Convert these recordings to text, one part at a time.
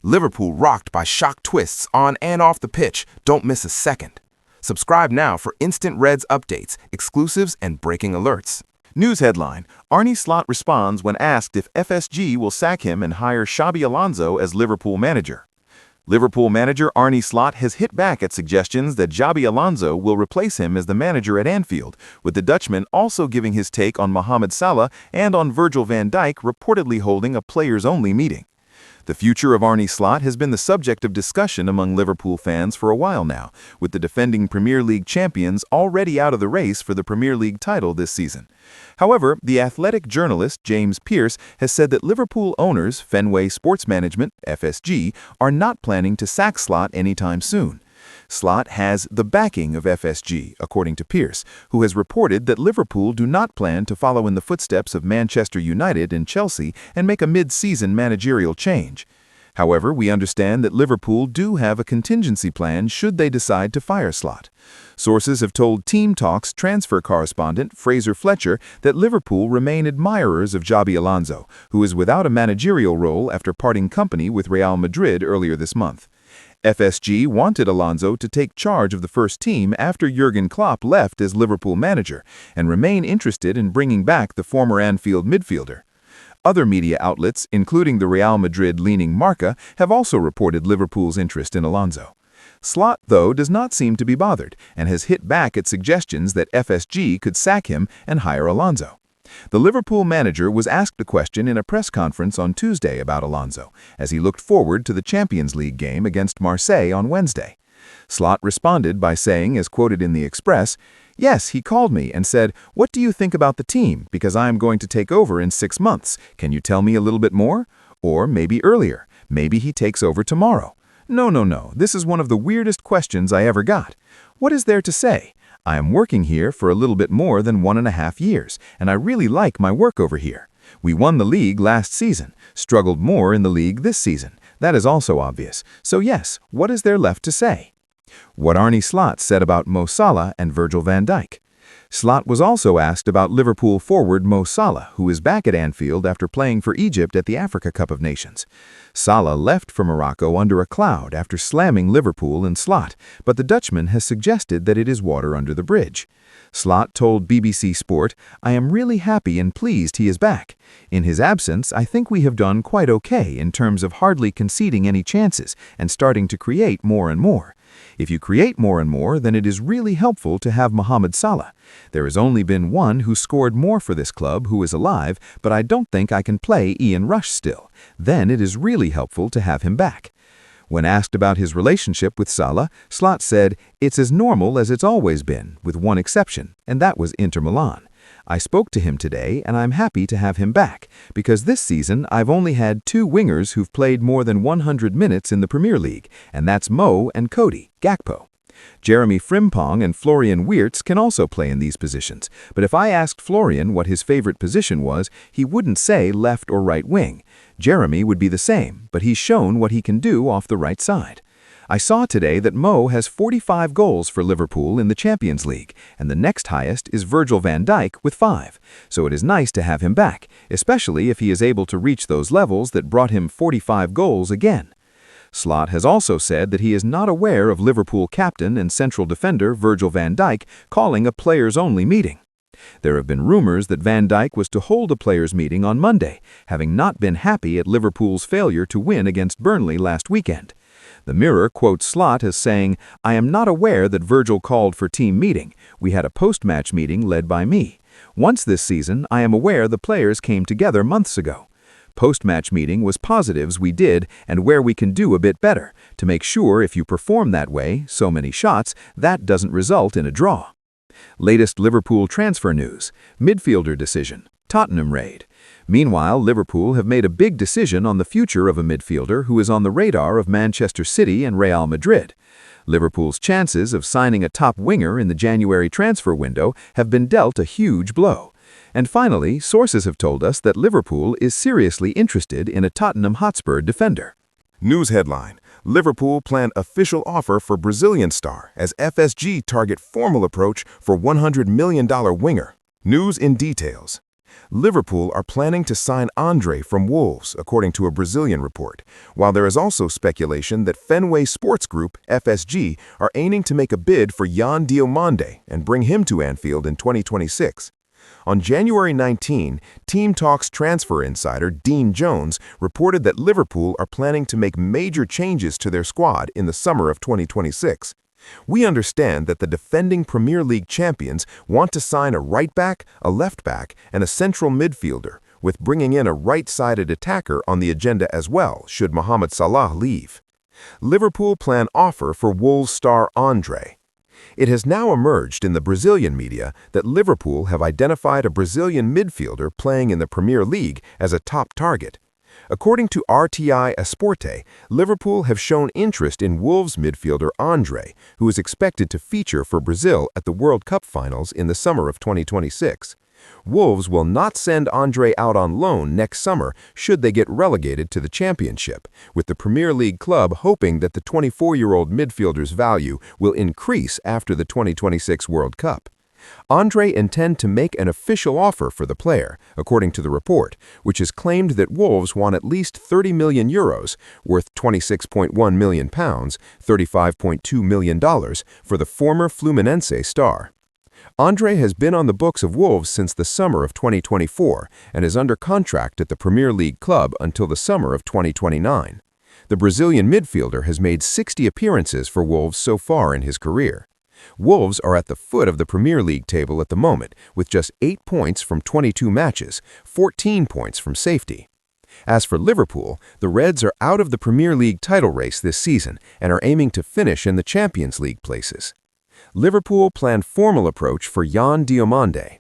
Liverpool rocked by shock twists on and off the pitch. Don't miss a second. Subscribe now for instant Reds updates, exclusives, and breaking alerts. News headline: Arne Slot responds when asked if FSG will sack him and hire Xabi Alonso as Liverpool manager. Liverpool manager Arne Slot has hit back at suggestions that Xabi Alonso will replace him as the manager at Anfield, with the Dutchman also giving his take on Mohamed Salah and on Virgil van Dijk reportedly holding a players-only meeting. The future of Arne Slot has been the subject of discussion among Liverpool fans for a while now, with the defending Premier League champions already out of the race for the Premier League title this season. However, the Athletic journalist James Pearce has said that Liverpool owners Fenway Sports Management, FSG, are not planning to sack Slot anytime soon. Slot has the backing of FSG, according to Pearce, who has reported that Liverpool do not plan to follow in the footsteps of Manchester United and Chelsea and make a mid-season managerial change. However, we understand that Liverpool do have a contingency plan should they decide to fire Slot. Sources have told Team Talk's transfer correspondent Fraser Fletcher that Liverpool remain admirers of Xabi Alonso, who is without a managerial role after parting company with Real Madrid earlier this month. FSG wanted Alonso to take charge of the first team after Jurgen Klopp left as Liverpool manager and remain interested in bringing back the former Anfield midfielder. Other media outlets, including the Real Madrid-leaning Marca, have also reported Liverpool's interest in Alonso. Slot, though, does not seem to be bothered and has hit back at suggestions that FSG could sack him and hire Alonso. The Liverpool manager was asked a question in a press conference on Tuesday about Alonso, as he looked forward to the Champions League game against Marseille on Wednesday. Slot responded by saying, as quoted in the Express, "Yes, he called me and said, 'What do you think about the team? Because I am going to take over in 6 months. Can you tell me a little bit more?' Or maybe earlier. Maybe he takes over tomorrow. No. This is one of the weirdest questions I ever got. What is there to say? I am working here for a little bit more than 1.5 years, and I really like my work over here. We won the league last season, struggled more in the league this season. That is also obvious. So yes, what is there left to say?" What Arne Slot said about Mo Salah and Virgil van Dijk. Slot was also asked about Liverpool forward Mo Salah, who is back at Anfield after playing for Egypt at the Africa Cup of Nations. Salah left for Morocco under a cloud after slamming Liverpool and Slot, but the Dutchman has suggested that it is water under the bridge. Slot told BBC Sport, "I am really happy and pleased he is back. In his absence, I think we have done quite okay in terms of hardly conceding any chances and starting to create more and more. If you create more and more, then it is really helpful to have Mohamed Salah. There has only been one who scored more for this club who is alive, but I don't think I can play Ian Rush still. Then it is really helpful to have him back." When asked about his relationship with Salah, Slot said, "It's as normal as it's always been, with one exception, and that was Inter Milan. I spoke to him today, and I'm happy to have him back, because this season I've only had 2 wingers who've played more than 100 minutes in the Premier League, and that's Mo and Cody, Gakpo. Jeremy Frimpong and Florian Wirtz can also play in these positions, but if I asked Florian what his favorite position was, he wouldn't say left or right wing. Jeremy would be the same, but he's shown what he can do off the right side. I saw today that Mo has 45 goals for Liverpool in the Champions League, and the next highest is Virgil van Dijk with 5, so it is nice to have him back, especially if he is able to reach those levels that brought him 45 goals again." Slot has also said that he is not aware of Liverpool captain and central defender Virgil van Dijk calling a players-only meeting. There have been rumors that Van Dijk was to hold a players' meeting on Monday, having not been happy at Liverpool's failure to win against Burnley last weekend. The Mirror quotes Slot as saying, "I am not aware that Virgil called for team meeting. We had a post-match meeting led by me. Once this season, I am aware the players came together months ago. Post-match meeting was positives we did and where we can do a bit better, to make sure if you perform that way, so many shots, that doesn't result in a draw." Latest Liverpool transfer news: midfielder decision, Tottenham raid. Meanwhile, Liverpool have made a big decision on the future of a midfielder who is on the radar of Manchester City and Real Madrid. Liverpool's chances of signing a top winger in the January transfer window have been dealt a huge blow. And finally, sources have told us that Liverpool is seriously interested in a Tottenham Hotspur defender. News headline: Liverpool plan official offer for Brazilian star as FSG target formal approach for $100 million winger. News in details. Liverpool are planning to sign Andre from Wolves, according to a Brazilian report, while there is also speculation that Fenway Sports Group, FSG, are aiming to make a bid for Diamande and bring him to Anfield in 2026. On January 19, Team Talk's transfer insider Dean Jones reported that Liverpool are planning to make major changes to their squad in the summer of 2026. We understand that the defending Premier League champions want to sign a right-back, a left-back, and a central midfielder, with bringing in a right-sided attacker on the agenda as well, should Mohamed Salah leave. Liverpool plan offer for Wolves star Andre. It has now emerged in the Brazilian media that Liverpool have identified a Brazilian midfielder playing in the Premier League as a top target. According to RTI Esporte, Liverpool have shown interest in Wolves midfielder Andre, who is expected to feature for Brazil at the World Cup finals in the summer of 2026. Wolves will not send Andre out on loan next summer should they get relegated to the Championship, with the Premier League club hoping that the 24-year-old midfielder's value will increase after the 2026 World Cup. Andre intend to make an official offer for the player, according to the report, which has claimed that Wolves want at least €30 million, worth £26.1 million, $35.2 million, for the former Fluminense star. Andre has been on the books of Wolves since the summer of 2024 and is under contract at the Premier League club until the summer of 2029. The Brazilian midfielder has made 60 appearances for Wolves so far in his career. Wolves are at the foot of the Premier League table at the moment, with just 8 points from 22 matches, 14 points from safety. As for Liverpool, the Reds are out of the Premier League title race this season and are aiming to finish in the Champions League places. Liverpool plan formal approach for Diamande.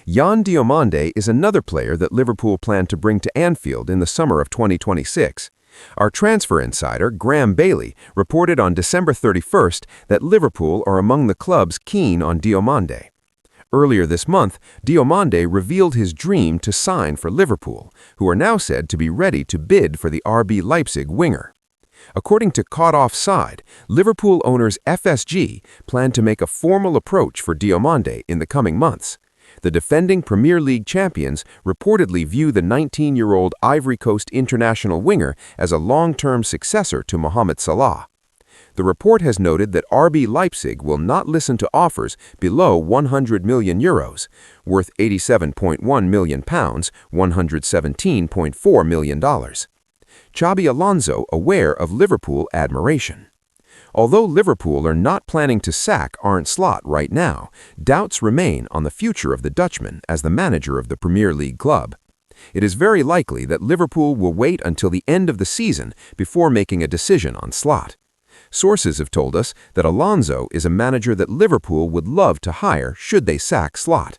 Diamande is another player that Liverpool plan to bring to Anfield in the summer of 2026. Our transfer insider, Graham Bailey, reported on December 31st that Liverpool are among the clubs keen on Diamande. Earlier this month, Diamande revealed his dream to sign for Liverpool, who are now said to be ready to bid for the RB Leipzig winger. According to Caught Offside, Liverpool owners FSG plan to make a formal approach for Diamande in the coming months. The defending Premier League champions reportedly view the 19-year-old Ivory Coast international winger as a long-term successor to Mohamed Salah. The report has noted that RB Leipzig will not listen to offers below €100 million, worth £87.1 million, $117.4 million. Xabi Alonso aware of Liverpool admiration. Although Liverpool are not planning to sack Arne Slot right now, doubts remain on the future of the Dutchman as the manager of the Premier League club. It is very likely that Liverpool will wait until the end of the season before making a decision on Slot. Sources have told us that Alonso is a manager that Liverpool would love to hire should they sack Slot.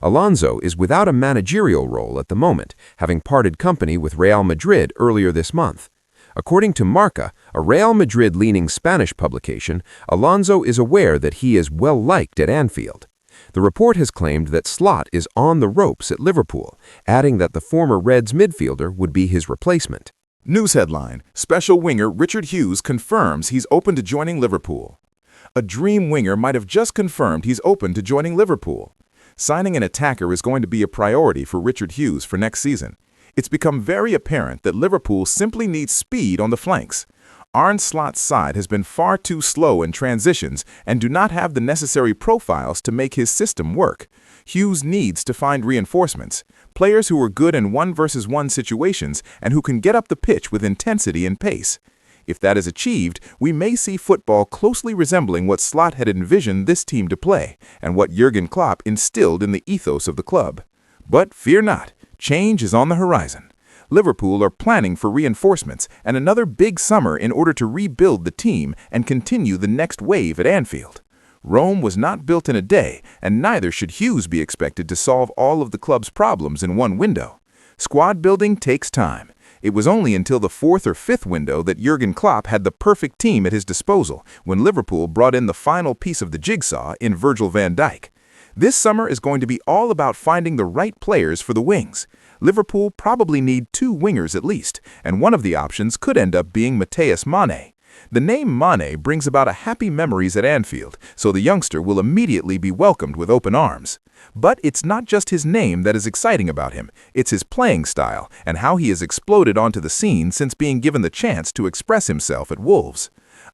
Alonso is without a managerial role at the moment, having parted company with Real Madrid earlier this month. According to Marca, a Real Madrid-leaning Spanish publication, Alonso is aware that he is well-liked at Anfield. The report has claimed that Slot is on the ropes at Liverpool, adding that the former Reds midfielder would be his replacement. News headline: Special winger Richard Hughes confirms he's open to joining Liverpool. A dream winger might have just confirmed he's open to joining Liverpool. Signing an attacker is going to be a priority for Richard Hughes for next season. It's become very apparent that Liverpool simply needs speed on the flanks. Arne Slot's side has been far too slow in transitions and do not have the necessary profiles to make his system work. Hughes needs to find reinforcements, players who are good in 1-versus-1 situations and who can get up the pitch with intensity and pace. If that is achieved, we may see football closely resembling what Slot had envisioned this team to play and what Jurgen Klopp instilled in the ethos of the club. But fear not. Change is on the horizon. Liverpool are planning for reinforcements and another big summer in order to rebuild the team and continue the next wave at Anfield. Rome was not built in a day, and neither should Hughes be expected to solve all of the club's problems in one window. Squad building takes time. It was only until the 4th or 5th window that Jurgen Klopp had the perfect team at his disposal when Liverpool brought in the final piece of the jigsaw in Virgil van Dijk. This summer is going to be all about finding the right players for the wings. Liverpool probably need 2 wingers at least, and one of the options could end up being Matheus Mane. The name Mane brings about a happy memories at Anfield, so the youngster will immediately be welcomed with open arms. But it's not just his name that is exciting about him, it's his playing style and how he has exploded onto the scene since being given the chance to express himself at Wolves.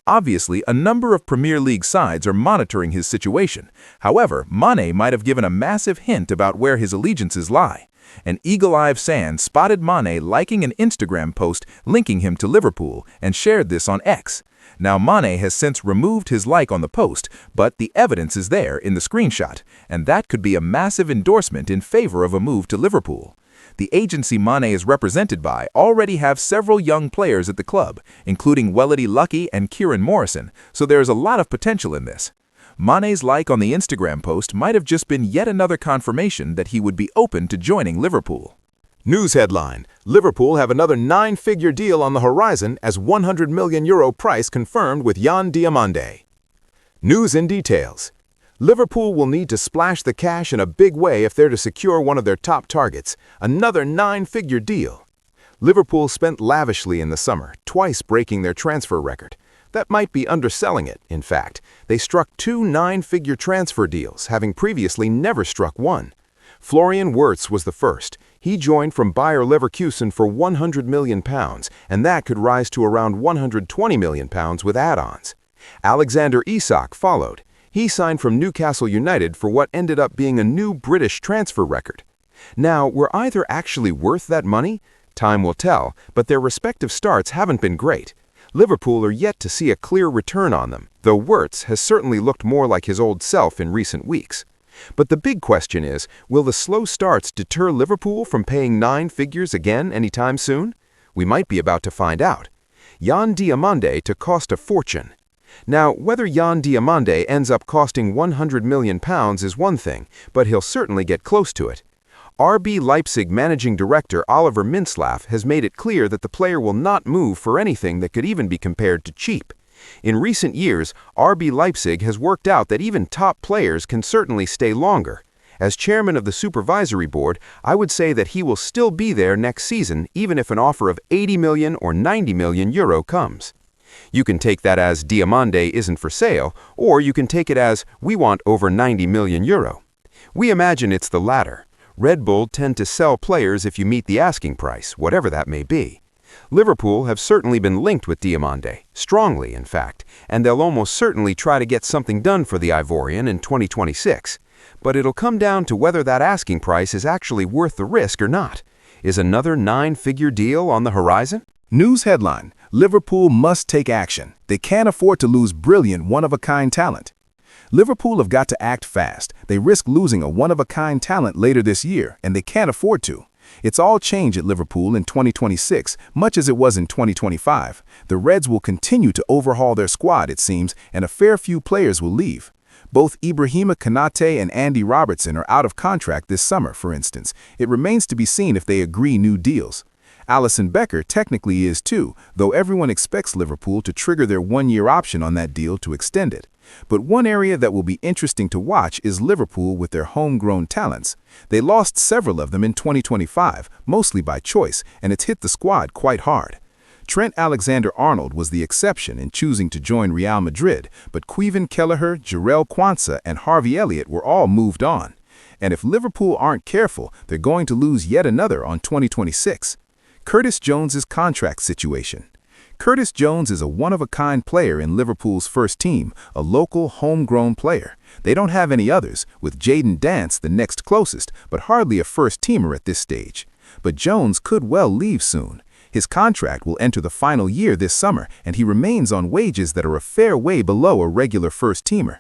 Obviously, a number of Premier League sides are monitoring his situation. However, Mane might have given a massive hint about where his allegiances lie. An eagle-eyed fan spotted Mane liking an Instagram post linking him to Liverpool and shared this on X. Now, Mane has since removed his like on the post, but the evidence is there in the screenshot, and that could be a massive endorsement in favor of a move to Liverpool. The agency Mane is represented by already have several young players at the club, including Welity Lucky and Kieran Morrison, so there is a lot of potential in this. Mane's like on the Instagram post might have just been yet another confirmation that he would be open to joining Liverpool. News headline: Liverpool have another 9-figure deal on the horizon as €100 million price confirmed with Diamande. News in details. Liverpool will need to splash the cash in a big way if they're to secure one of their top targets, another 9-figure deal. Liverpool spent lavishly in the summer, twice breaking their transfer record. That might be underselling it, in fact. They struck 2 9-figure transfer deals, having previously never struck one. Florian Wirtz was the first. He joined from Bayer Leverkusen for £100 million, and that could rise to around £120 million with add-ons. Alexander Isak followed. He signed from Newcastle United for what ended up being a new British transfer record. Now, were either actually worth that money? Time will tell, but their respective starts haven't been great. Liverpool are yet to see a clear return on them, though Wirtz has certainly looked more like his old self in recent weeks. But the big question is, will the slow starts deter Liverpool from paying 9 figures again anytime soon? We might be about to find out. Diamande to cost a fortune. Now, whether Diamande ends up costing £100 million is one thing, but he'll certainly get close to it. RB Leipzig managing director Oliver Mintzlaff has made it clear that the player will not move for anything that could even be compared to cheap. In recent years, RB Leipzig has worked out that even top players can certainly stay longer. As chairman of the supervisory board, I would say that he will still be there next season even if an offer of €80 million or €90 million comes. You can take that as Diamande isn't for sale, or you can take it as we want over €90 million. We imagine it's the latter. Red Bull tend to sell players if you meet the asking price, whatever that may be. Liverpool have certainly been linked with Diamande, strongly in fact, and they'll almost certainly try to get something done for the Ivorian in 2026. But it'll come down to whether that asking price is actually worth the risk or not. Is another 9-figure deal on the horizon? News headline: Liverpool must take action. They can't afford to lose brilliant, one-of-a-kind talent. Liverpool have got to act fast. They risk losing a one-of-a-kind talent later this year, and they can't afford to. It's all change at Liverpool in 2026, much as it was in 2025. The Reds will continue to overhaul their squad, it seems, and a fair few players will leave. Both Ibrahima Konate and Andy Robertson are out of contract this summer, for instance. It remains to be seen if they agree new deals. Alisson Becker technically is too, though everyone expects Liverpool to trigger their 1-year option on that deal to extend it. But one area that will be interesting to watch is Liverpool with their homegrown talents. They lost several of them in 2025, mostly by choice, and it's hit the squad quite hard. Trent Alexander-Arnold was the exception in choosing to join Real Madrid, but Kevin Kelleher, Jarell Quansah, and Harvey Elliott were all moved on. And if Liverpool aren't careful, they're going to lose yet another on 2026. Curtis Jones's contract situation. Curtis Jones is a one-of-a-kind player in Liverpool's first team, a local, homegrown player. They don't have any others, with Jadon Dance the next closest, but hardly a first-teamer at this stage. But Jones could well leave soon. His contract will enter the final year this summer, and he remains on wages that are a fair way below a regular first-teamer.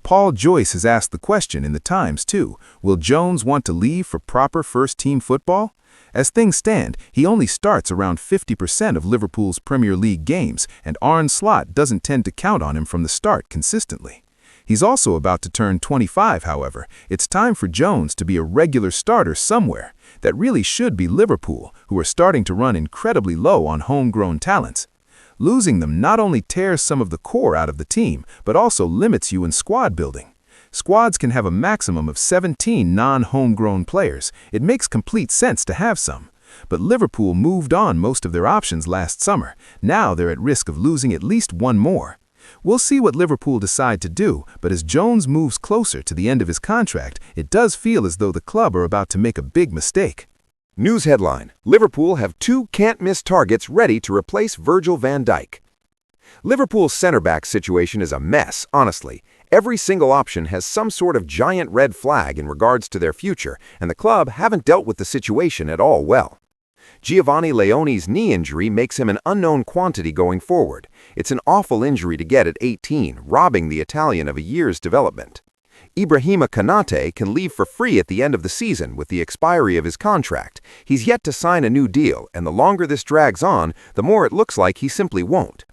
Paul Joyce has asked the question in the Times, too. Will Jones want to leave for proper first-team football? As things stand, he only starts around 50% of Liverpool's Premier League games, and Arne Slot doesn't tend to count on him from the start consistently. He's also about to turn 25, however. It's time for Jones to be a regular starter somewhere. That really should be Liverpool, who are starting to run incredibly low on homegrown talents. Losing them not only tears some of the core out of the team, but also limits you in squad building. Squads can have a maximum of 17 non-homegrown players. It makes complete sense to have some. But Liverpool moved on most of their options last summer. Now they're at risk of losing at least one more. We'll see what Liverpool decide to do, but as Jones moves closer to the end of his contract, it does feel as though the club are about to make a big mistake. News headline: Liverpool have 2 can't-miss targets ready to replace Virgil van Dijk. Liverpool's center-back situation is a mess, honestly. Every single option has some sort of giant red flag in regards to their future, and the club haven't dealt with the situation at all well. Giovanni Leone's knee injury makes him an unknown quantity going forward. It's an awful injury to get at 18, robbing the Italian of a year's development. Ibrahima Konate can leave for free at the end of the season with the expiry of his contract. He's yet to sign a new deal, and the longer this drags on, the more it looks like he simply won't.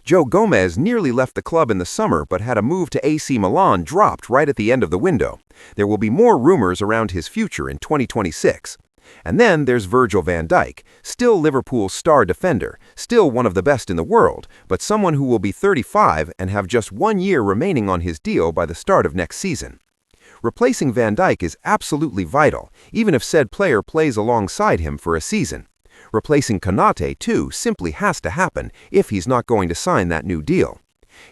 Joe Gomez nearly left the club in the summer but had a move to AC Milan dropped right at the end of the window. There will be more rumors around his future in 2026. And then there's Virgil van Dijk, still Liverpool's star defender, still one of the best in the world, but someone who will be 35 and have just 1 year remaining on his deal by the start of next season. Replacing Van Dijk is absolutely vital, even if said player plays alongside him for a season. Replacing Konate, too, simply has to happen if he's not going to sign that new deal.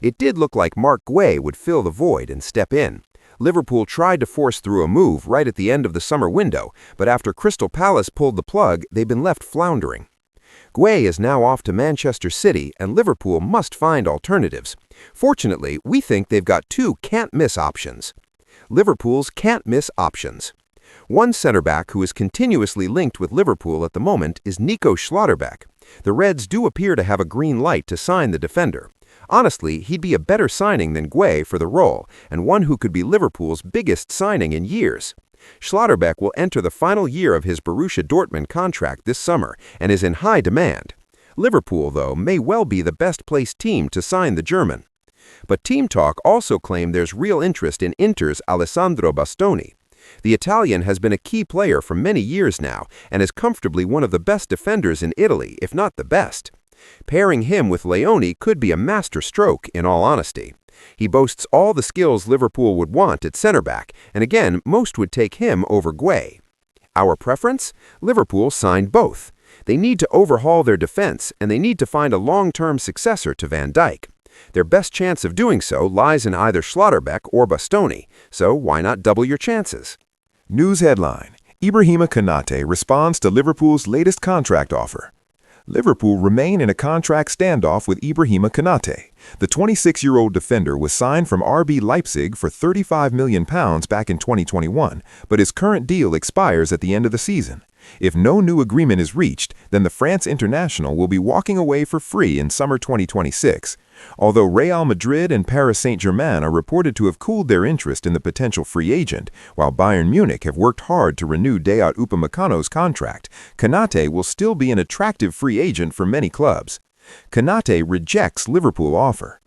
It did look like Marc Guéhi would fill the void and step in. Liverpool tried to force through a move right at the end of the summer window, but after Crystal Palace pulled the plug, they've been left floundering. Guéhi is now off to Manchester City, and Liverpool must find alternatives. Fortunately, we think they've got 2 can't-miss options. Liverpool's can't-miss options. One centre-back who is continuously linked with Liverpool at the moment is Nico Schlotterbeck. The Reds do appear to have a green light to sign the defender. Honestly, he'd be a better signing than Guéhi for the role, and one who could be Liverpool's biggest signing in years. Schlotterbeck will enter the final year of his Borussia Dortmund contract this summer and is in high demand. Liverpool, though, may well be the best-placed team to sign the German. But Team Talk also claim there's real interest in Inter's Alessandro Bastoni. The Italian has been a key player for many years now and is comfortably one of the best defenders in Italy, if not the best. Pairing him with Leone could be a masterstroke, in all honesty. He boasts all the skills Liverpool would want at centre-back, and again, most would take him over Guéhi. Our preference? Liverpool signed both. They need to overhaul their defense, and they need to find a long-term successor to Van Dijk. Their best chance of doing so lies in either Schlotterbeck or Bastoni, so why not double your chances? News headline: Ibrahima Konate responds to Liverpool's latest contract offer. Liverpool remain in a contract standoff with Ibrahima Konate. The 26-year-old defender was signed from RB Leipzig for £35 million back in 2021, but his current deal expires at the end of the season. If no new agreement is reached, then the France international will be walking away for free in summer 2026. Although Real Madrid and Paris Saint-Germain are reported to have cooled their interest in the potential free agent, while Bayern Munich have worked hard to renew Dayot Upamecano's contract, Konate will still be an attractive free agent for many clubs. Konate rejects Liverpool offer.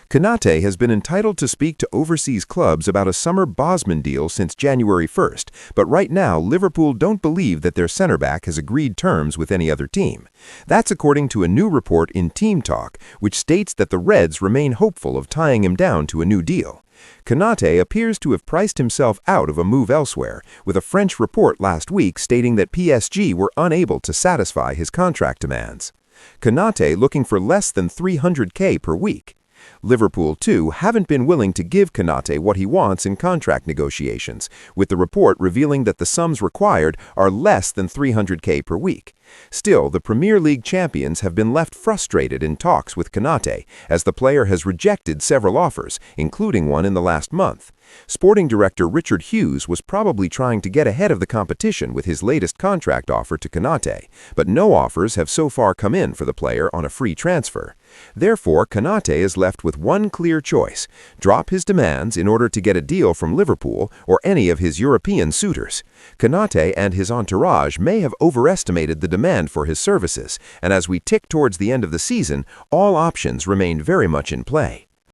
Konate has been entitled to speak to overseas clubs about a summer Bosman deal since January 1st, but right now Liverpool don't believe that their centre-back has agreed terms with any other team. That's according to a new report in Team Talk, which states that the Reds remain hopeful of tying him down to a new deal. Konate appears to have priced himself out of a move elsewhere, with a French report last week stating that PSG were unable to satisfy his contract demands. Konate looking for less than $300K per week. Liverpool, too, haven't been willing to give Konate what he wants in contract negotiations, with the report revealing that the sums required are less than $300K per week. Still, the Premier League champions have been left frustrated in talks with Konate, as the player has rejected several offers, including one in the last month. Sporting director Richard Hughes was probably trying to get ahead of the competition with his latest contract offer to Konate, but no offers have so far come in for the player on a free transfer. Therefore, Konate is left with one clear choice: drop his demands in order to get a deal from Liverpool or any of his European suitors. Konate and his entourage may have overestimated the demand for his services, and as we tick towards the end of the season, all options remain very much in play.